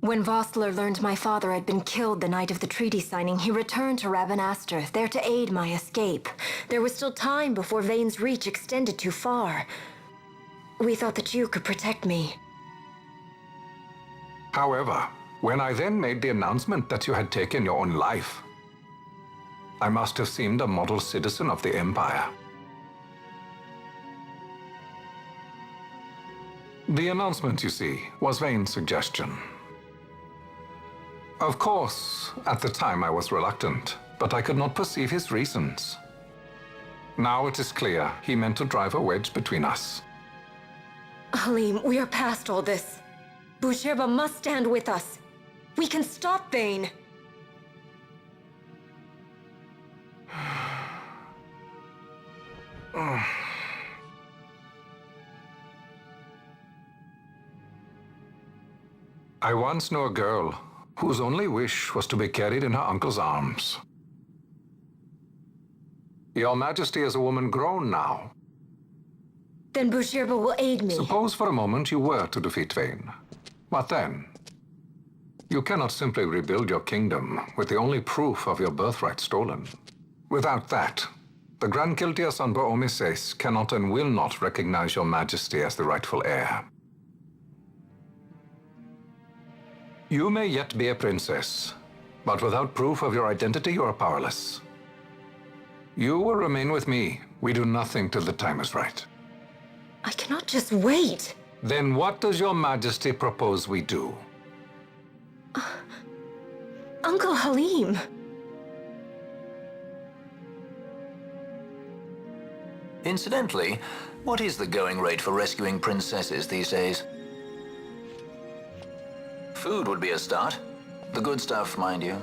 When Vossler learned my father had been killed the night of the treaty signing, he returned to Ravenastor, there to aid my escape. There was still time before Vane's reach extended too far. We thought that you could protect me. However, when I then made the announcement that you had taken your own life, I must have seemed a model citizen of the Empire. The announcement, you see, was Vane's suggestion. Of course, at the time I was reluctant, but I could not perceive his reasons. Now it is clear he meant to drive a wedge between us. Halim, we are past all this. Boucherba must stand with us. We can stop Vane. I once knew a girl whose only wish was to be carried in her uncle's arms. Your Majesty is a woman grown now. Then Boucherba will aid me. Suppose for a moment you were to defeat Vane. What then? You cannot simply rebuild your kingdom with the only proof of your birthright stolen. Without that, the Grand Kiltias on Bo-Omises cannot and will not recognize your Majesty as the rightful heir. You may yet be a princess, but without proof of your identity, you are powerless. You will remain with me. We do nothing till the time is right. I cannot just wait. Then what does your Majesty propose we do? Uncle Halim. Incidentally, what is the going rate for rescuing princesses these days? Food would be a start. The good stuff, mind you.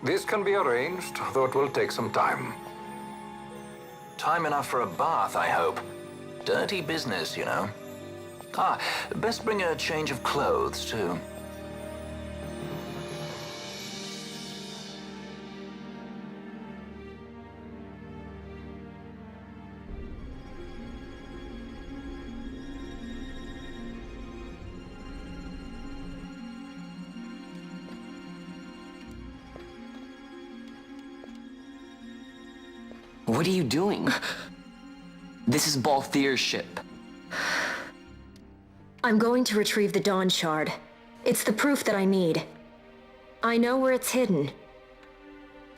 This can be arranged, though it will take some time. Time enough for a bath, I hope. Dirty business, you know. Ah, best bring a change of clothes, too. What are you doing? This is Balthier's ship. I'm going to retrieve the Dawn Shard. It's the proof that I need. I know where it's hidden.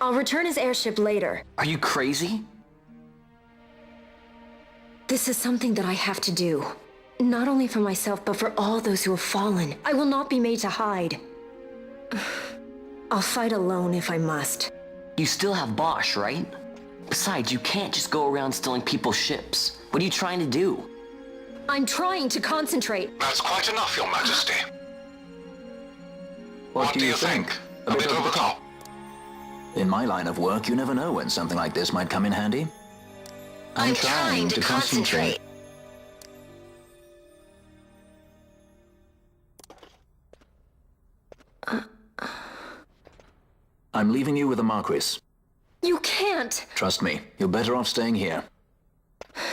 I'll return his airship later. Are you crazy? This is something that I have to do. Not only for myself, but for all those who have fallen. I will not be made to hide. I'll fight alone if I must. You still have Bosch, right? Besides, you can't just go around stealing people's ships. What are you trying to do? I'm trying to concentrate. That's quite enough, Your Majesty. What do you think? A bit over the top. In my line of work, you never know when something like this might come in handy. I'm trying to concentrate. I'm leaving you with the Marquis. You can't! Trust me, you're better off staying here.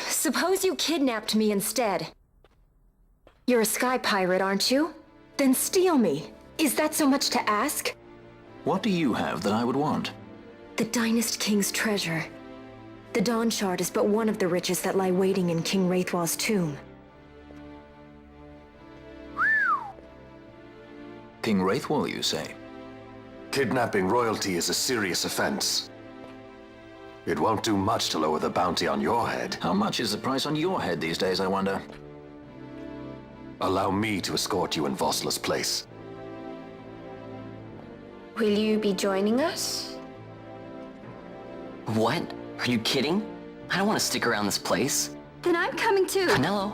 Suppose you kidnapped me instead. You're a sky pirate, aren't you? Then steal me. Is that so much to ask? What do you have that I would want? The Dynast King's treasure. The Dawn Shard is but one of the riches that lie waiting in King Raithwalls Tomb. King Raithwall, you say? Kidnapping royalty is a serious offense. It won't do much to lower the bounty on your head. How much is the price on your head these days, I wonder? Allow me to escort you in Vossler's place. Will you be joining us? What? Are you kidding? I don't want to stick around this place. Then I'm coming too. Canelo?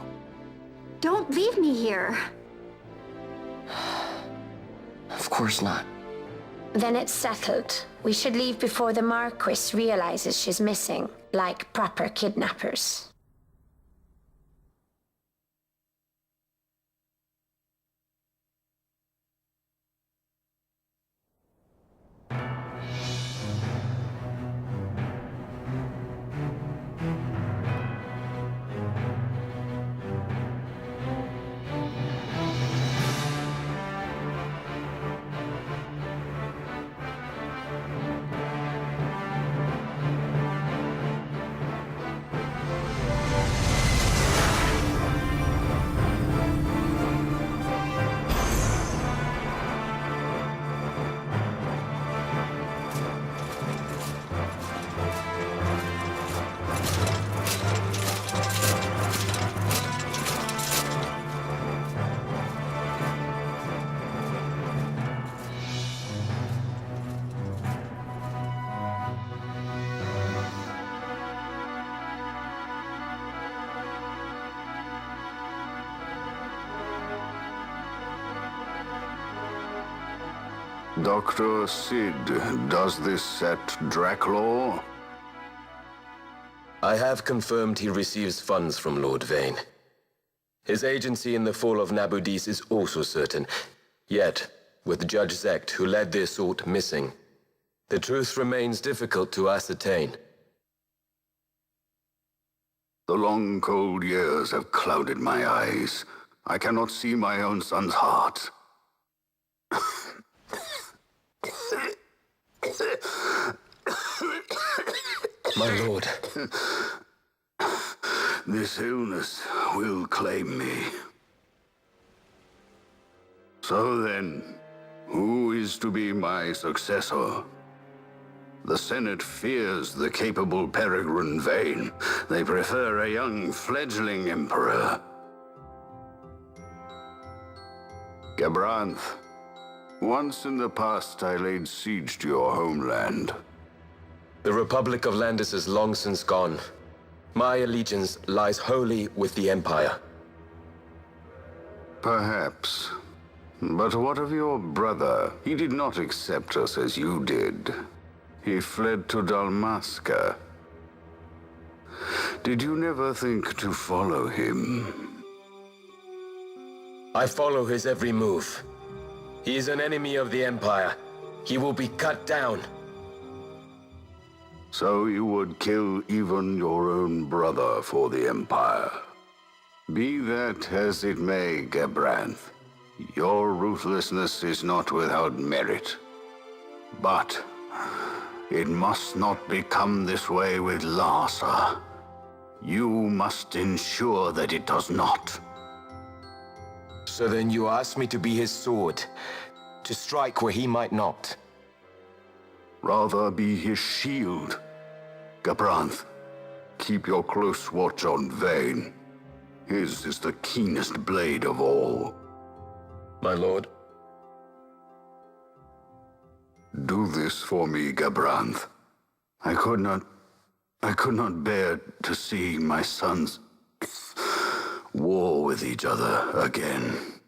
Don't leave me here. Of course not. Then it's settled. We should leave before the Marquis realizes she's missing, like proper kidnappers. Dr. Sid, does this set Draclaw? I have confirmed he receives funds from Lord Vane. His agency in the fall of Nabudis is also certain. Yet, with Judge Zekt, who led the assault, missing, the truth remains difficult to ascertain. The long, cold years have clouded my eyes. I cannot see my own son's heart. My lord. This illness will claim me. So then, who is to be my successor? The Senate fears the capable Peregrine Vane. They prefer a young fledgling emperor. Gabranth, once in the past I laid siege to your homeland. The Republic of Landis is long since gone. My allegiance lies wholly with the Empire. Perhaps. But what of your brother? He did not accept us as you did. He fled to Dalmasca. Did you never think to follow him? I follow his every move. He is an enemy of the Empire. He will be cut down. So you would kill even your own brother for the Empire. Be that as it may, Gabranth, your ruthlessness is not without merit. But it must not become this way with Larsa. You must ensure that it does not. So then you ask me to be his sword, to strike where he might not. Rather be his shield. Gabranth, keep your close watch on Vane. His is the keenest blade of all. My lord. Do this for me, Gabranth. I could not bear to see my sons war with each other again.